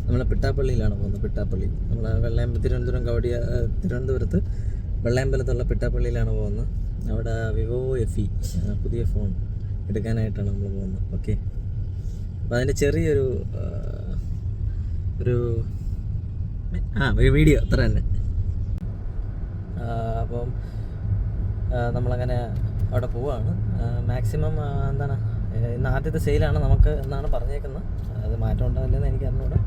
നമ്മൾ പിട്ടാപ്പള്ളിയിലാണ് പോകുന്നത്. പിട്ടാപ്പള്ളി നമ്മൾ തിരുവനന്തപുരത്ത് വെള്ളയമ്പലത്തുള്ള പിട്ടാപ്പള്ളിയിലാണ് പോകുന്നത്. അവിടെ വിവോ FE പുതിയ ഫോൺ എടുക്കാനായിട്ടാണ് നമ്മൾ പോകുന്നത്. ഓക്കെ, അപ്പോൾ അതിൻ്റെ ചെറിയൊരു വീഡിയോ അത്ര തന്നെ. അപ്പം നമ്മളങ്ങനെ അവിടെ പോവുകയാണ്. മാക്സിമം എന്താണ്, ഇന്ന് ആദ്യത്തെ സെയിലാണ് നമുക്ക് എന്നാണ് പറഞ്ഞേക്കുന്നത്. അത് മാറ്റം ഉണ്ടാവില്ലെന്ന് എനിക്ക് അറിഞ്ഞൂടാ.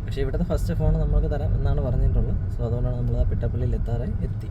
പക്ഷേ ഇവിടുത്തെ ഫസ്റ്റ് ഫോൺ നമുക്ക് തരാം എന്നാണ് പറഞ്ഞിട്ടുള്ളത്. സോ അതുകൊണ്ടാണ് നമ്മൾ ആ പിട്ടാപ്പള്ളിയിൽ എത്തി.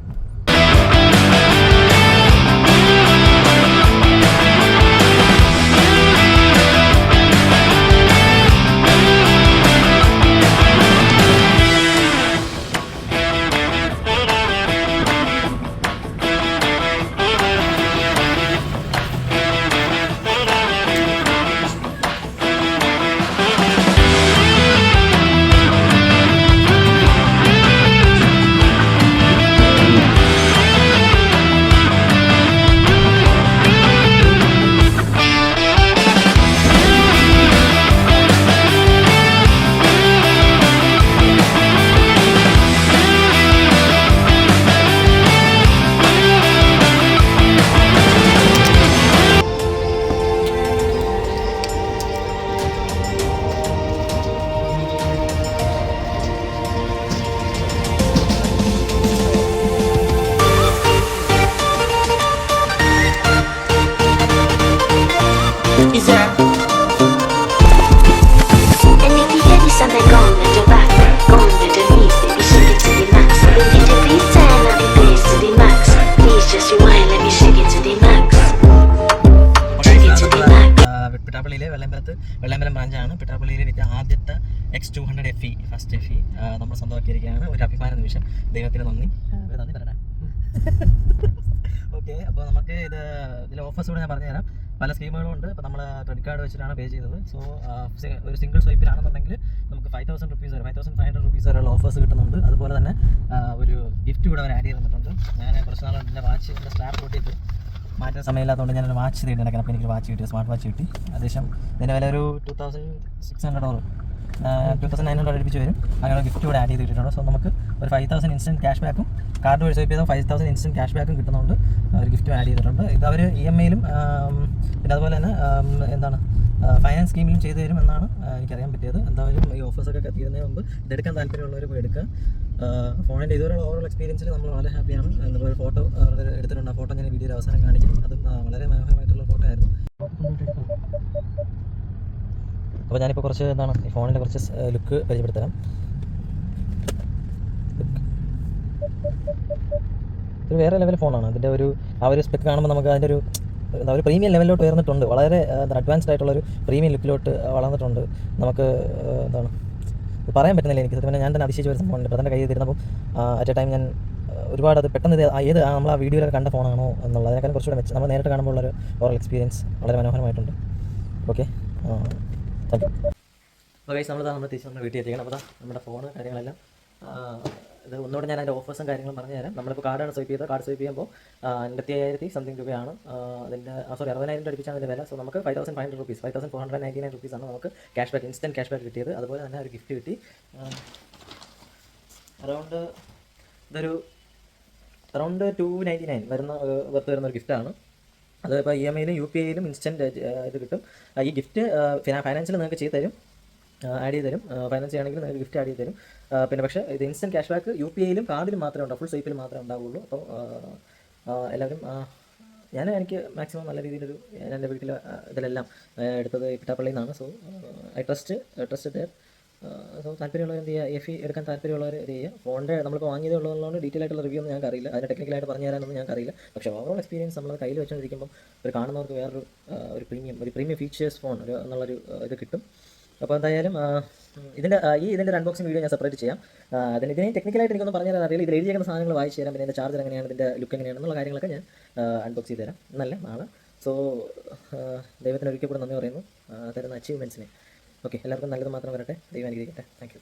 പിട്ടാപ്പള്ളിയിലെ വെള്ളയമ്പലം ബ്രാഞ്ചാണ്. പിട്ടാപ്പള്ളിയിലെ ആദ്യത്തെ X200 FE ഫസ്റ്റ് FE നമ്മൾ സ്വന്തമാക്കിയിരിക്കുകയാണ്. ഒരു അഭിമാന നിമിഷം. ദൈവത്തിന് നന്ദി പറയണേ. ഓക്കെ, അപ്പോൾ നമുക്ക് ഇതിൽ ഓഫേഴ്സ് കൂടെ ഞാൻ പറഞ്ഞുതരാം. പല സ്കീമുകളും ഉണ്ട്. ഇപ്പോൾ നമ്മൾ ക്രെഡിറ്റ് കാർഡ് വെച്ചിട്ടാണ് പേ ചെയ്തത്. സോ ഒരു സിംഗിൾ സ്വൈപ്പിലാണെന്നുണ്ടെങ്കിൽ നമുക്ക് 5,000 രൂപീസ് വരെ 5,500 രൂപീസ് വരെയുള്ള ഓഫേഴ്സ് കിട്ടുന്നുണ്ട്. അതുപോലെ തന്നെ ഒരു ഗിഫ്റ്റ് കൂടെ അവർ ആഡ് ചെയ്തിട്ടുണ്ട്. ഞാൻ കുറച്ച് നാൾ എൻ്റെ വാച്ചിൻ്റെ സ്ട്രാപ്പ് പൊട്ടിയിട്ട് മാറ്റാൻ സമയമില്ലാത്തതുകൊണ്ട് ഞാനൊരു വാച്ച് തേടി നടക്കണം. അപ്പോൾ എനിക്കൊരു വാച്ച് കിട്ടി, സ്മാർട്ട് വാച്ച് കിട്ടി. ഏകദേശം ഇതിൻ്റെ വില ഒരു 2,600 or 2,900 അടുപ്പിച്ച് വരും. അങ്ങനെ ഗിഫ്റ്റ് കൂടെ ആഡ് ചെയ്തിട്ടുണ്ട്. സോ നമുക്ക് ഒരു 5,000 ഇൻസ്റ്റൻറ്റ് ക്യാഷ് ബാക്കും കാർഡ് വഴി സ്വൈപ്പ് ചെയ്താൽ 5,000 ഇൻസ്റ്റൻറ്റ് ക്യാഷ് ബാക്കും കിട്ടുന്നുണ്ട്. ഒരു ഗിഫ്റ്റും ആഡ് ചെയ്തിട്ടുണ്ട്. ഇത് അവർ EMI-ലും പിന്നെ അതുപോലെ തന്നെ ഫൈനാൻസ് സ്കീമിലും ചെയ്തു തരും എന്നാണ് എനിക്കറിയാൻ പറ്റിയത്. എന്തായാലും ഈ ഓഫേഴ്സൊക്കെ തീരുന്നതിന് മുമ്പ് ഇതെടുക്കാൻ താല്പര്യമുള്ളവർ പോയി എടുക്കുക. ഫോണിൻ്റെ ഇതുവരെയുള്ള ഓവറോൾ എക്സ്പീരിയൻസിൽ നമ്മൾ വളരെ ഹാപ്പിയാണ്. ഒരു ഫോട്ടോ എടുത്തിട്ടുണ്ട്. ആ ഫോട്ടോ ഞാൻ വീഡിയോയിൽ അവസാനം കാണിക്കും. അതും വളരെ മനോഹരമായിട്ടുള്ള ഫോട്ടോ ആയിരുന്നു. അപ്പോൾ ഞാനിപ്പോൾ കുറച്ച് ഈ ഫോണിൻ്റെ കുറച്ച് ലുക്ക് പരിചയപ്പെടുത്തരാം. ഇത് വേറെ ലെവൽ ഫോണാണ്. അതിൻ്റെ ആ ഒരു സ്പെക്ക് കാണുമ്പോൾ നമുക്ക് അതിൻ്റെ ഒരു പ്രീമിയം ലെവലിലോട്ട് ഉയർന്നിട്ടുണ്ട്. വളരെ അഡ്വാൻസ്ഡ് ആയിട്ടുള്ളൊരു പ്രീമിയം ലുക്കിലോട്ട് വളർന്നിട്ടുണ്ട്. നമുക്ക് പറയാൻ പറ്റുന്നില്ല എനിക്ക്. സത്യം ഞാൻ തന്നെ അതിശയിച്ച് വരുന്ന ഫോണുണ്ട്. അപ്പോൾ എൻ്റെ കയ്യിൽ തരുന്നപ്പോൾ അറ്റ് എ ടൈം ഞാൻ ഒരുപാട് അത് പെട്ടെന്ന് നമ്മൾ ആ വീഡിയോയിലൊക്കെ കണ്ട ഫോണാണോ എന്നുള്ളത് അതിനേക്കാളും കുറച്ചുകൂടെ മെച്ചം നമ്മൾ നേരിട്ട് കാണുമ്പോൾ ഉള്ളൊരു ഓവറോൾ എക്സ്പീരിയൻസ് വളരെ മനോഹരമായിട്ടുണ്ട്. Okay, thank you. അപ്പോൾ ഗൈസ് നമ്മൾ തിരിച്ച് നമ്മുടെ വീട്ടിൽ എത്തിക്കണം. അപ്പോൾ നമ്മുടെ ഫോണ് കാര്യങ്ങളെല്ലാം ഇത് ഒന്നുകൂടെ ഞാൻ അതിൻ്റെ ഓഫേഴ്സും കാര്യങ്ങളും പറഞ്ഞു തരാം. നമ്മളിപ്പോൾ കാർഡാണ് സ്വൈപ്പ് ചെയ്തത്. കാർഡ് സ്വൈപ്പ് ചെയ്യുമ്പോൾ 55,000 സംതിങ് രൂപയാണ് അതിൻ്റെ 60,000 അടുപ്പിച്ചാണ് അതിൻ്റെ വില. സോ നമുക്ക് 5,500 രൂപീസ് 5,499 രൂപീസാണ് നമുക്ക് cash back, instant cash back കിട്ടിയത്. അതുപോലെ തന്നെ ഒരു ഗിഫ്റ്റ് കിട്ടി. അറൗണ്ട് 299 വർത്ത് വരുന്ന ഒരു ഗിഫ്റ്റാണ്. അത് ഇപ്പോൾ EMI-ലും UPI-ലും ഇൻസ്റ്റൻറ്റ് ഇത് കിട്ടും. ഈ ഗിഫ്റ്റ് ഫൈനാൻസിൽ നിങ്ങൾക്ക് ചെയ്ത് തരും, ആഡ് ചെയ്ത് തരും. ഫൈനാൻസ് ചെയ്യണമെങ്കിൽ നിങ്ങൾക്ക് ഗിഫ്റ്റ് ആഡ് ചെയ്ത് തരും. പിന്നെ പക്ഷേ ഇത് ഇൻസ്റ്റൻറ്റ് ക്യാഷ് ബാക്ക് UPI-ലും കാർഡിലും മാത്രമേ ഉണ്ടാവും, ഫുൾ സ്വൈപ്പിൽ മാത്രമേ ഉണ്ടാവുള്ളൂ. അപ്പോൾ എല്ലാവരും എനിക്ക് മാക്സിമം നല്ല രീതിയിലൊരു എൻ്റെ വീട്ടിൽ ഇതിലെല്ലാം എടുത്തത് പിട്ടാപ്പള്ളിയിൽ നിന്നാണ്. So I trust there. So താല്പര്യമുള്ളവർ എന്ത് ചെയ്യുക, FE എടുക്കാൻ താല്പര്യമുള്ളവർ ഇത് ചെയ്യുക. ഫോണിൻ്റെ നമ്മളിപ്പോൾ വാങ്ങിയതേ ഉള്ളതുകൊണ്ട് ഡീറ്റെയിൽ ആയിട്ടുള്ള റിവ്യൂ ഒന്നും ഞങ്ങൾക്ക് അറിയില്ല. അതിന് ടെക്നിക്കലായിട്ട് പറഞ്ഞു തരാനൊന്നും ഞങ്ങൾക്ക് അറിയില്ല. പക്ഷേ ഓവറോൾ എക്സ്പീരിയൻസ് നമ്മൾ കയ്യിൽ വെച്ചുകൊണ്ടിരിക്കുമ്പോൾ കാണുന്നവർക്ക് വേറൊരു പ്രീമിയം ഫീച്ചേഴ്സ് ഫോൺ എന്നുള്ളൊരു ഇത് കിട്ടും. അപ്പോൾ എന്തായാലും ഇതിൻ്റെ അൺബോക്സിംഗ് വീഡിയോ ഞാൻ സെപ്പറേറ്റ് ചെയ്യാം. ഇതിനെ ടെക്നിക്കലായിട്ട് എനിക്കൊന്നും പറഞ്ഞു തരാൻ അറിയില്ല. ഇതിൽ എഴുതിയേക്കുന്ന സാധനങ്ങൾ വായിച്ച് തരാം. പിന്നെ ഇതിൻ്റെ ചാർജർ എങ്ങനെയാണ്, ഇതിൻ്റെ ലുക്ക് എങ്ങനെയാണെന്നുള്ള കാര്യങ്ങളൊക്കെ ഞാൻ അൺബോക്സ് ചെയ്ത് തരാം നാളെ. സോ ദൈവത്തിന് ഒരിക്കൽ കൂടെ നന്ദി പറയുന്നു തരുന്ന അച്ചീവ്മെൻറ്റ്സിനെ. ഓക്കെ, എല്ലാവർക്കും നല്ലത് മാത്രം വരട്ടെ. ദൈവം അനുഗ്രഹിക്കട്ടെ. Thank you.